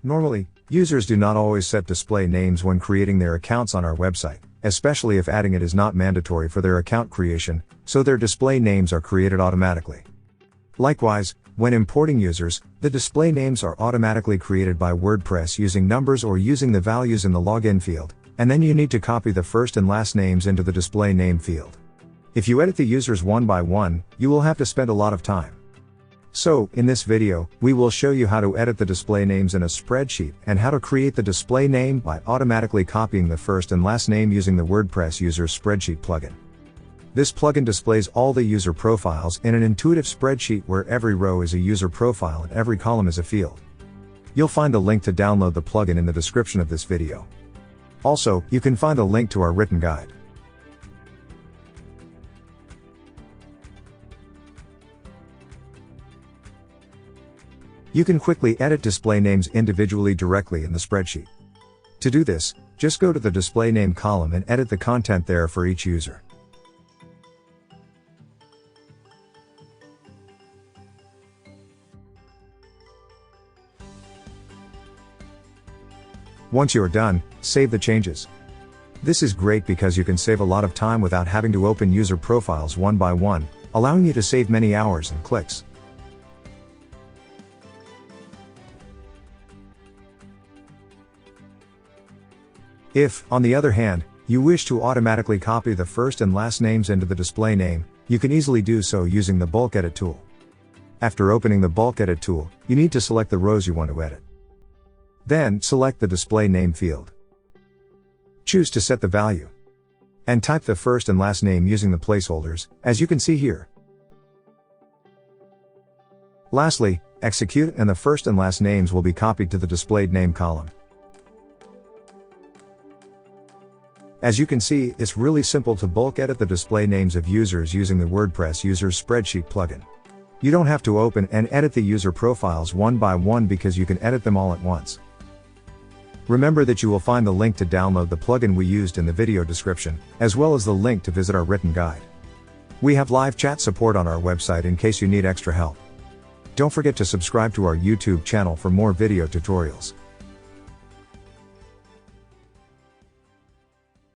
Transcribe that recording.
Normally, users do not always set display names when creating their accounts on our website, especially if adding it is not mandatory for their account creation, so their display names are created automatically. Likewise, when importing users, the display names are automatically created by WordPress using numbers or using the values in the login field, and then you need to copy the first and last names into the display name field. If you edit the users one by one, you will have to spend a lot of time. So, in this video, we will show you how to edit the display names in a spreadsheet and how to create the display name by automatically copying the first and last name using the WordPress User's Spreadsheet plugin. This plugin displays all the user profiles in an intuitive spreadsheet where every row is a user profile and every column is a field. You'll find the link to download the plugin in the description of this video. Also, you can find a link to our written guide. You can quickly edit display names individually directly in the spreadsheet. To do this, just go to the display name column and edit the content there for each user. Once you are done, save the changes. This is great because you can save a lot of time without having to open user profiles one by one, allowing you to save many hours and clicks. If, on the other hand, you wish to automatically copy the first and last names into the display name, you can easily do so using the Bulk Edit tool. After opening the Bulk Edit tool, you need to select the rows you want to edit. Then, select the display name field. Choose to set the value. And type the first and last name using the placeholders, as you can see here. Lastly, execute and the first and last names will be copied to the displayed name column. As you can see, it's really simple to bulk edit the display names of users using the WordPress User's Spreadsheet plugin. You don't have to open and edit the user profiles one by one because you can edit them all at once. Remember that you will find the link to download the plugin we used in the video description, as well as the link to visit our written guide. We have live chat support on our website in case you need extra help. Don't forget to subscribe to our YouTube channel for more video tutorials.